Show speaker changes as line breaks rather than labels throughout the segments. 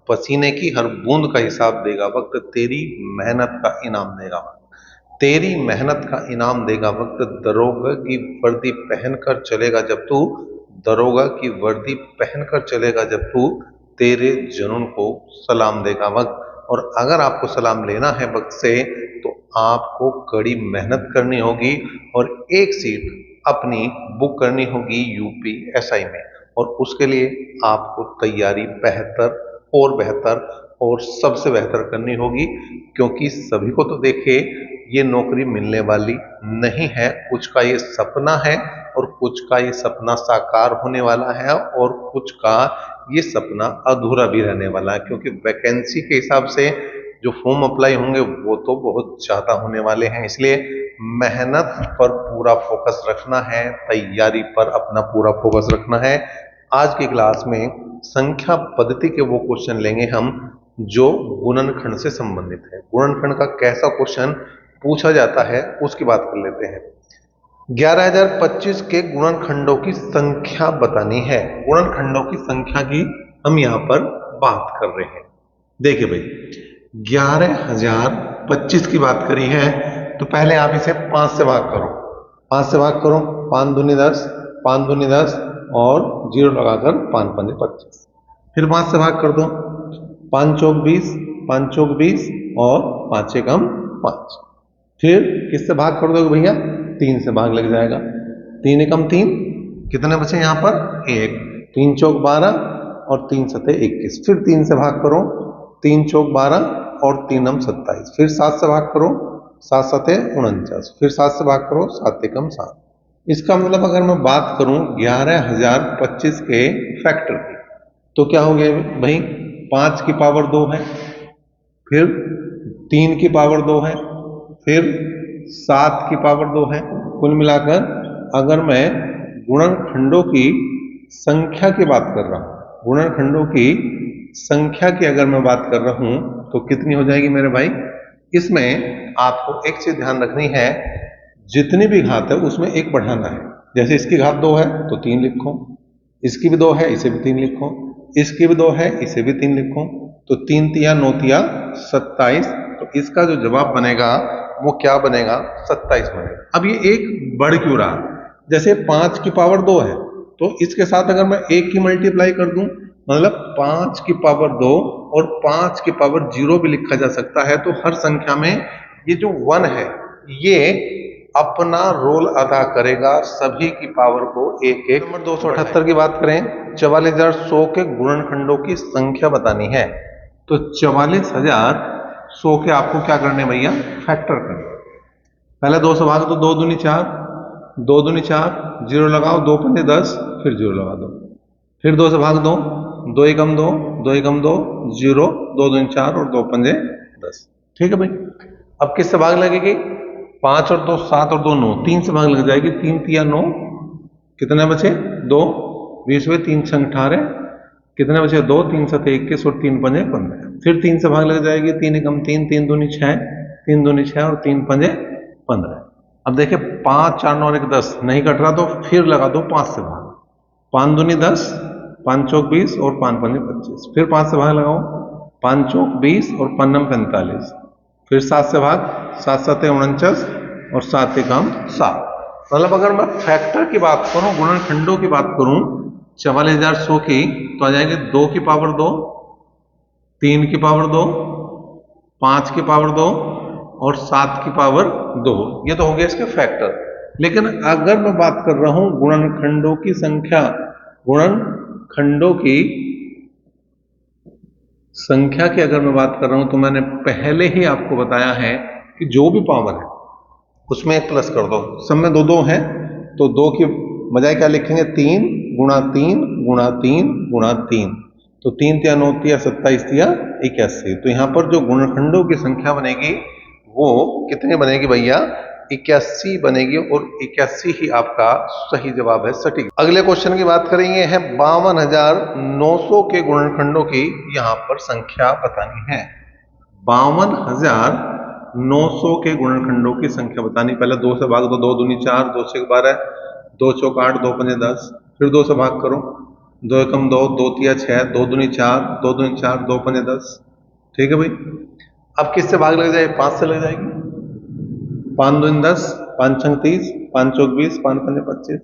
पसीने की हर बूंद का हिसाब देगा वक्त, तेरी मेहनत का इनाम देगा वक्त। तेरी मेहनत का इनाम देगा वक्त, दरोगा की वर्दी पहनकर चलेगा जब तू, दरोगा की वर्दी पहनकर चलेगा जब तू, तेरे जुनून को सलाम देगा वक्त। और अगर आपको सलाम लेना है वक्त से तो आपको कड़ी मेहनत करनी होगी और एक सीट अपनी बुक करनी होगी यूपीएसआई में। और उसके लिए आपको तैयारी बेहतर और बेहतर और सबसे बेहतर करनी होगी, क्योंकि सभी को तो देखे ये नौकरी मिलने वाली नहीं है, कुछ का ये सपना है और कुछ का ये सपना साकार होने वाला है और कुछ का ये सपना अधूरा भी रहने वाला है, क्योंकि वैकेंसी के हिसाब से जो फॉर्म अप्लाई होंगे वो तो बहुत ज्यादा होने वाले हैं। इसलिए मेहनत पर पूरा फोकस रखना है, तैयारी पर अपना पूरा फोकस रखना है। आज की क्लास में संख्या पद्धति के वो क्वेश्चन लेंगे हम जो गुणनखंड से संबंधित है। गुणनखंड का कैसा क्वेश्चन पूछा जाता है उसकी बात कर लेते हैं। 11025 के गुणनखंडों की संख्या बतानी है। गुणनखंडों की संख्या की हम यहां पर बात कर रहे हैं। देखिए भाई 11025 की बात करी है तो पहले आप इसे 5 से भाग करो। 5 से भाग करो, 5 दूनी 10, 5 दूनी 10 और 0 लगाकर 5 पंजे 25। फिर 5 से भाग कर दो, 5 चौक 20, 5 चौक 20 और 5 एकम 5। फिर किससे भाग कर दोगे भैया? 3 से भाग लग जाएगा। 3 एकम 3, कितने बचे यहाँ पर? 1। 3 चौक 12 और 3 सते 21। फिर 3 से भाग करो, 3 चौक 12 और 3 नम 27। फिर 7 से भाग करो, 7 सते 49। फिर 7 से भाग करो, 7 एकम 7। इसका मतलब अगर मैं बात करूं 11025 के फैक्टर की तो क्या हो गया भाई? 5 की पावर 2 है, फिर 3 की पावर 2 है, फिर 7 की पावर 2 है। कुल मिलाकर अगर मैं गुणनखंडों की संख्या की बात कर रहा हूं, गुणनखंडों की संख्या की अगर मैं बात कर रहा हूं तो कितनी हो जाएगी मेरे भाई? इसमें आपको एक चीज ध्यान रखनी है, जितनी भी घात है उसमें एक बढ़ाना है। जैसे इसकी घात 2 है तो 3 लिखो, इसकी भी 2 है इसे भी 3 लिखो, इसकी भी 2 है इसे भी 3 लिखो, तो 3 तिया 9 तिया 27। तो इसका जो जवाब बनेगा वो क्या बनेगा? 27 बनेगा। अब ये एक बढ़ क्यों रहा? जैसे 5 की पावर 2 है तो इसके साथ अगर मैं 1 की मल्टीप्लाई कर दूं, मतलब 5 की पावर 2 और 5 की पावर 0 भी लिखा जा सकता है। तो हर संख्या में ये जो 1 है ये अपना रोल अदा करेगा, सभी की पावर को एक एक। नंबर 278 की बात करें, 44,100 के गुणनखंडों की संख्या बतानी है। तो 44,100 के आपको क्या करने भैया? फैक्टर करने। पहले 2 से भाग दो, 2 दूनी 4, 2 दूनी 4, 0 लगाओ, 2 पंजे 10, फिर 0 लगा दो। फिर 2 से भाग दो, 2 एकम 2, 2 एकम 2, 0, 2 दूनी 4 और 2 पंजे 10। ठीक है भाई। अब किससे भाग लगेगी? 5 और 2 7 और 2 9, 3 से भाग लग जाएगी। 3 तिया 9, कितने बचे? 2, 20 में 3 छंग 18, कितने बचे? 2, 3 सते 21 और 3 पंजे 15। फिर 3 से भाग लग जाएगी, 3 एकम 3, 3 दूनी 6, 3 दूनी 6 और 3 पंजे 15। अब देखिए 5 4 9 1 10 नहीं कट रहा तो फिर लगा दो 5 से भाग। 5 दूनी 10, 5 चौक 20 और 5 पंजे 25। फिर 5 से भाग लगाओ, 5 चौक 20 और 5 नम 45। फिर 7 से भाग, 7 सते 49 और 7 एकम 7। मतलब अगर मैं फैक्टर की बात करूं, गुणनखंडों की बात करूं 44,100 की, तो आ जाएंगे 2 की पावर 2, 3 की पावर 2, 5 की पावर 2 और 7 की पावर 2। ये तो हो गया इसके फैक्टर। लेकिन अगर मैं बात कर रहा हूं गुणनखंडों की संख्या, गुणनखंडों की संख्या की अगर मैं बात कर रहा हूं तो मैंने पहले ही आपको बताया है कि जो भी पावर है उसमें एक प्लस कर दो। सब में 2 2 है तो 2 की बजाय क्या लिखेंगे? 3 गुणा 3 गुणा 3 गुणा 3। तो 3 तिया 9 तिया 27 तिया 81। तो यहां पर जो गुणनखंडों की संख्या बनेगी वो कितनी बनेगी भैया? 81 बनेगी और 81 ही आपका सही जवाब है, सटीक। अगले क्वेश्चन की बात करेंगे है 52,900 के गुणनखंडों की यहाँ पर संख्या बतानी है। 52,900 के गुणनखंडों की संख्या बतानी। पहले 2 से भाग दो, 2 दूनी 4, 2 से 12, 2 चौक 8, 2 पंजे 10। फिर 2 से भाग करो, दो एकम दो, दो तिया 6, दो दूनी 4, दो दूनी 4, दो पंजे 10। ठीक है भाई। अब किससे भाग लग जाए? 5 से लग जाएगी। 5 दूनी 10, 5 छंग 30, 5 चौक 20, 5 पंजे 25।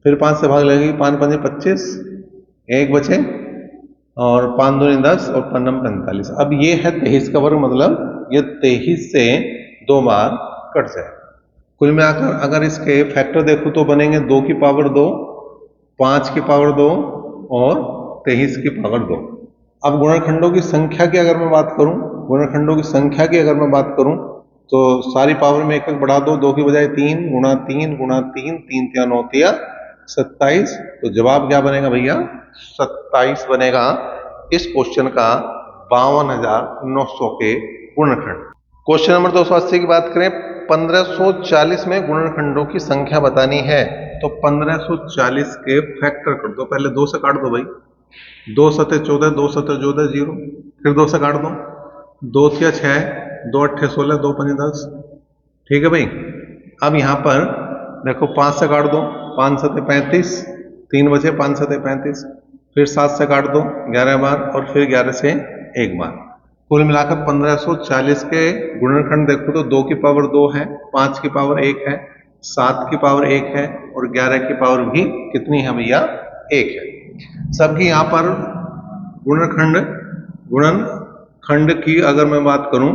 फिर 5 से भाग लगेगी, 5 पंजे 25, एक बचे, और 5 दूनी 10 और 5 नम 45। अब ये है 23 का वर्ग, मतलब ये 23 से 2 बार कट जाए। कुल मिलाकर अगर इसके फैक्टर देखूं तो बनेंगे 2 की पावर 2, 5 की पावर 2 और 23 की पावर 2। अब गुणनखंडों की संख्या की अगर मैं बात करूं, गुणनखंडों की संख्या की अगर मैं बात करूं तो सारी पावर में एक एक बढ़ा दो, 2 की बजाय 3 गुणा 3 गुणा 3, 3 तिया 9 तिया 27। तो जवाब क्या बनेगा भैया? 27 बनेगा इस क्वेश्चन का 52,900 के गुणनखंड। क्वेश्चन नंबर 280 की बात करें, 1540 में गुणनखंडों की संख्या बतानी है। तो 1540 के फैक्टर कर दो, पहले 2 से काट दो भाई। 2 सते 14, 2 सते 14 0, फिर 2 से काट दो, 2 तिया 6, 2 अट्ठे 16, 2 पंजे 10। ठीक है भाई। अब यहां पर देखो 5 से काट दो, 5 सते 35, 3 बचे, 5 सते 35, फिर 7 से काट दो 11 बार, और फिर 11 से एक बार। कुल मिलाकर 1540 के गुणनखंड देखो तो 2 की पावर 2 है, 5 की पावर 1 है, 7 की पावर 1 है, और 11 की पावर भी कितनी है भैया? 1 है। सबकी यहां पर गुणनखंड की अगर मैं बात करूं,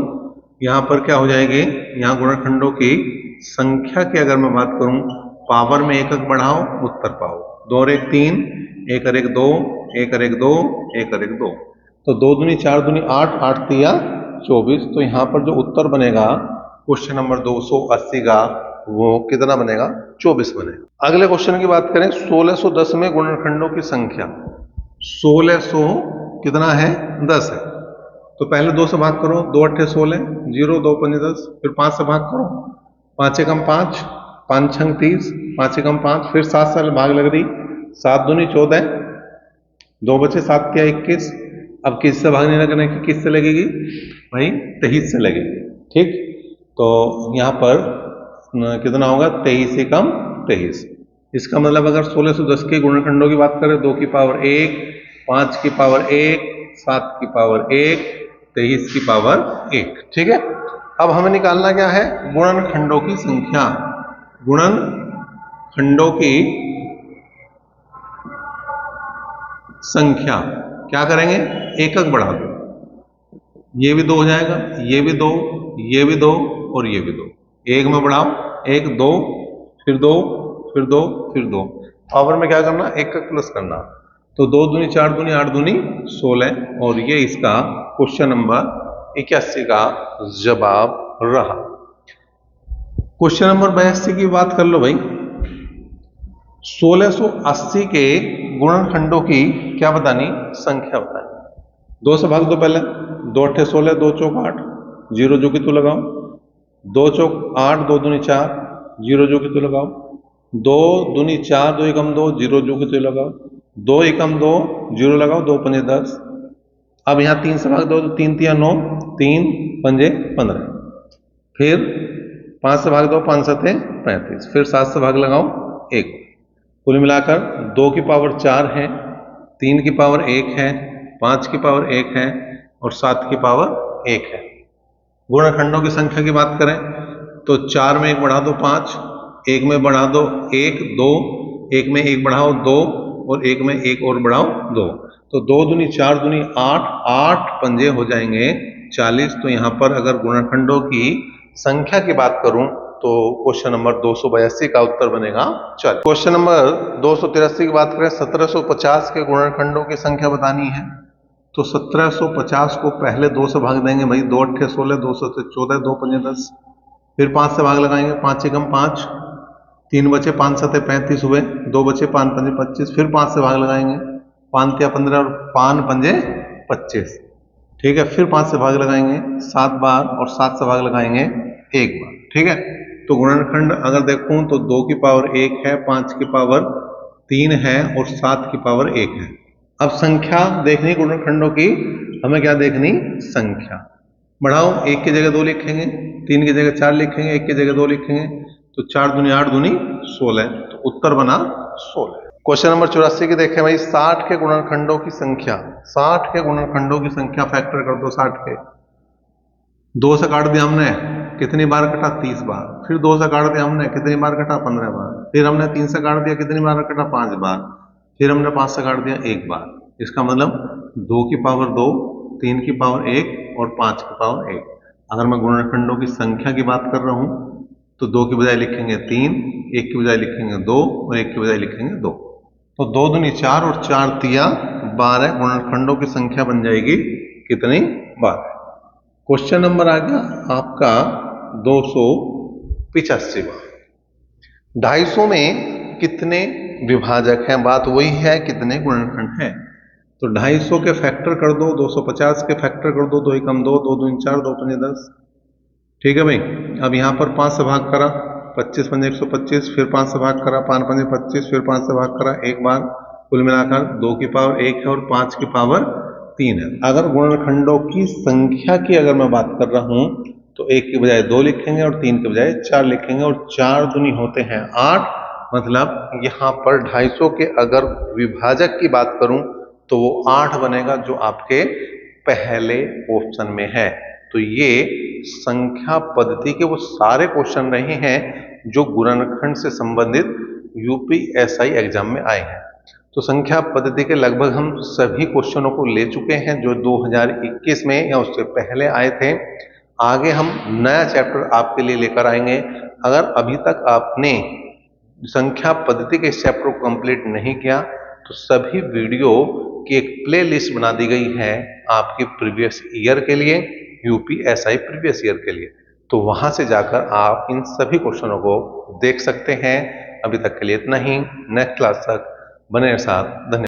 यहां पर क्या हो जाएगी? यहां गुणनखंडों की संख्या की अगर मैं बात करूं, पावर में एक बढ़ाओ, उत्तर पाओ। 2 और 1 3, 1 और 1 2, 1 और 1 2, 1 और 1 2। तो 2 दूनी 4 दूनी 8, 8 तिया 24। तो यहां पर जो उत्तर बनेगा क्वेश्चन नंबर 280 का, वो कितना बनेगा? 24 बनेगा। अगले क्वेश्चन की बात करें, 1610 में गुणनखंडों की संख्या। 1600 कितना है? 10 है। तो पहले 2 से भाग करो, 2 अट्ठे 16, 0, 2 पंजे 10, फिर 5 से भाग करो, 5 एकम 5, 5 छंग 30, 5 एकम 5, फिर 7 से भाग लग रही, 7 दूनी 14, 2 बचे, 7 तिया 21। अब किससे भागने लगना है? किससे लगेगी भाई? 23 से लगेगी। ठीक। तो यहां पर कितना होगा? 23 एकम 23। इसका मतलब अगर 1610 के गुणनखंडों की बात करें, 2 की पावर 1, 5 की पावर 1, 7 की पावर 1, 23 की पावर 1। ठीक है। अब हमें निकालना क्या है? गुणनखंडों की संख्या। गुणनखंडों की संख्या क्या करेंगे? एकक बढ़ा दो, ये भी 2 हो जाएगा, ये भी 2, ये भी 2 और ये भी 2। एक में बढ़ाओ, 1 2, फिर 2, फिर 2, फिर 2। पावर में क्या करना? एकक प्लस करना। तो 2 दूनी 4 दूनी 8 दूनी 16, और ये इसका क्वेश्चन नंबर 81 का जवाब रहा। क्वेश्चन नंबर 82 की बात कर लो भाई। 1680 के गुणनखंडों की क्या बतानी? संख्या बतानी। 2 से भाग दो पहले, 2 अट्ठे 16, 2 चौक 8, 0 जो कि तू लगाओ, 2 चौक 8, 2 दूनी 4, 0 जो कि तू लगाओ, 2 दूनी 4, 2 एकम 2, 0 जो कि तू लगाओ, 2 एकम 2, 0 लगाओ, 2 पंजे 10। अब यहाँ 3 से भाग दो, तो 3 तिया 9, 3 पंजे 15, फिर 5 से भाग दो, 5 सते 35, फिर 7 से भाग लगाओ, 1। कुल मिलाकर 2 की पावर 4 है, 3 की पावर 1 है, 5 की पावर 1 है, और 7 की पावर 1 है। गुणनखंडों की संख्या की बात करें तो 4 में 1 बढ़ा दो 5, 1 में बढ़ा दो 1 2, 1 में 1 बढ़ाओ 2, और 1 में 1 और बढ़ाओ 2। तो 2 दूनी 4 दूनी 8, 8 पंजे हो जाएंगे 40। तो यहाँ पर अगर गुणनखंडों की संख्या की बात करूं तो क्वेश्चन नंबर 282 का उत्तर बनेगा 40। क्वेश्चन नंबर 283 की बात करें, 1750 के गुणनखंडों की संख्या बतानी है। तो 1750 को पहले 2 से भाग देंगे भाई, 2 अट्ठे 16, 2 सते 14, 2 पंजे 10, फिर 5 से भाग लगाएंगे, 5 एकम 5, 3 बचे, 5 सते 35 हुए, 2 बचे, 5 पंजे 25, फिर 5 से भाग लगाएंगे, 5 तिया 15 और 5 पंजे 25। ठीक है। फिर 5 से भाग लगाएंगे 7 बार, और 7 से भाग लगाएंगे 1 बार। ठीक है। तो गुणनखंड अगर देखूं तो 2 की पावर 1 है, 5 की पावर 3 है, और 7 की पावर 1 है। अब संख्या देखनी गुणनखंडों की, हमें क्या देखनी? संख्या। बढ़ाओ, 1 की जगह 2 लिखेंगे, 3 की जगह 4 लिखेंगे, 1 की जगह 2 लिखेंगे, तो 4 दूनी 8 दूनी 16, तो उत्तर बना 16। क्वेश्चन नंबर 84 की देखें भाई, 60 के गुणनखंडों की संख्या, 60 के गुणनखंडों की संख्या फैक्टर कर दो 60 के। 2 से काट दिया हमने, कितनी बार कटा? 30 बार। फिर 2 से काट दिया हमने, कितनी बार कटा? 15 बार। फिर हमने 3 से काट दिया, कितनी बार कटा? 5 बार। फिर हमने 5 से काट दिया 1 बार। इसका मतलब 2 की पावर 2, 3 की पावर 1 और 5 की पावर 1। अगर मैं गुणनखंडों की संख्या की बात कर रहा हूं तो 2 की बजाय लिखेंगे 3, 1 की बजाय लिखेंगे 2 और 1 की बजाय लिखेंगे 2। तो 2 दूनी 4 और 4 तिया 12 गुणनखंडों की संख्या बन जाएगी कितनी? 12। क्वेश्चन नंबर आ गया आपका 285। 250 में कितने विभाजक हैं? बात वही है, कितने गुणनखंड हैं। तो 250 के फैक्टर कर दो, 250 के फैक्टर कर दो, 2 एकम 2, 2 दूनी 4, 2 पंजे 10। ठीक है भाई। अब यहां पर 5 से भाग करा, 25 पंजे 125, फिर 5 से भाग करा, 5 पंजे 25, फिर 5 से भाग करा एक बार। कुल मिलाकर 2 की पावर 1 है और 5 की पावर 3 है। अगर गुणनखंडों की संख्या की अगर मैं बात कर रहा हूं तो 1 की बजाय 2 लिखेंगे और 3 की बजाय 4 लिखेंगे, और 4 दूनी होते हैं 8। मतलब यहां पर 250 के अगर विभाजक की बात करूं तो वो 8 बनेगा, जो आपके पहले ऑप्शन में है। तो ये संख्या पद्धति के वो सारे क्वेश्चन रहे हैं जो गुणनखंड से संबंधित यूपीएसआई एग्जाम में आए हैं। तो संख्या पद्धति के लगभग हम सभी क्वेश्चनों को ले चुके हैं जो 2021 में या उससे पहले आए थे। आगे हम नया चैप्टर आपके लिए लेकर आएंगे। अगर अभी तक आपने संख्या पद्धति के इस चैप्टर को कंप्लीट नहीं किया तो सभी वीडियो की एक प्ले लिस्ट बना दी गई है आपके प्रीवियस ईयर के लिए, यूपीएसआई प्रीवियस ईयर के लिए। तो वहां से जाकर आप इन सभी क्वेश्चनों को देख सकते हैं। अभी तक के लिए इतना ही। नेक्स्ट क्लास तक बने साथ। धन्यवाद।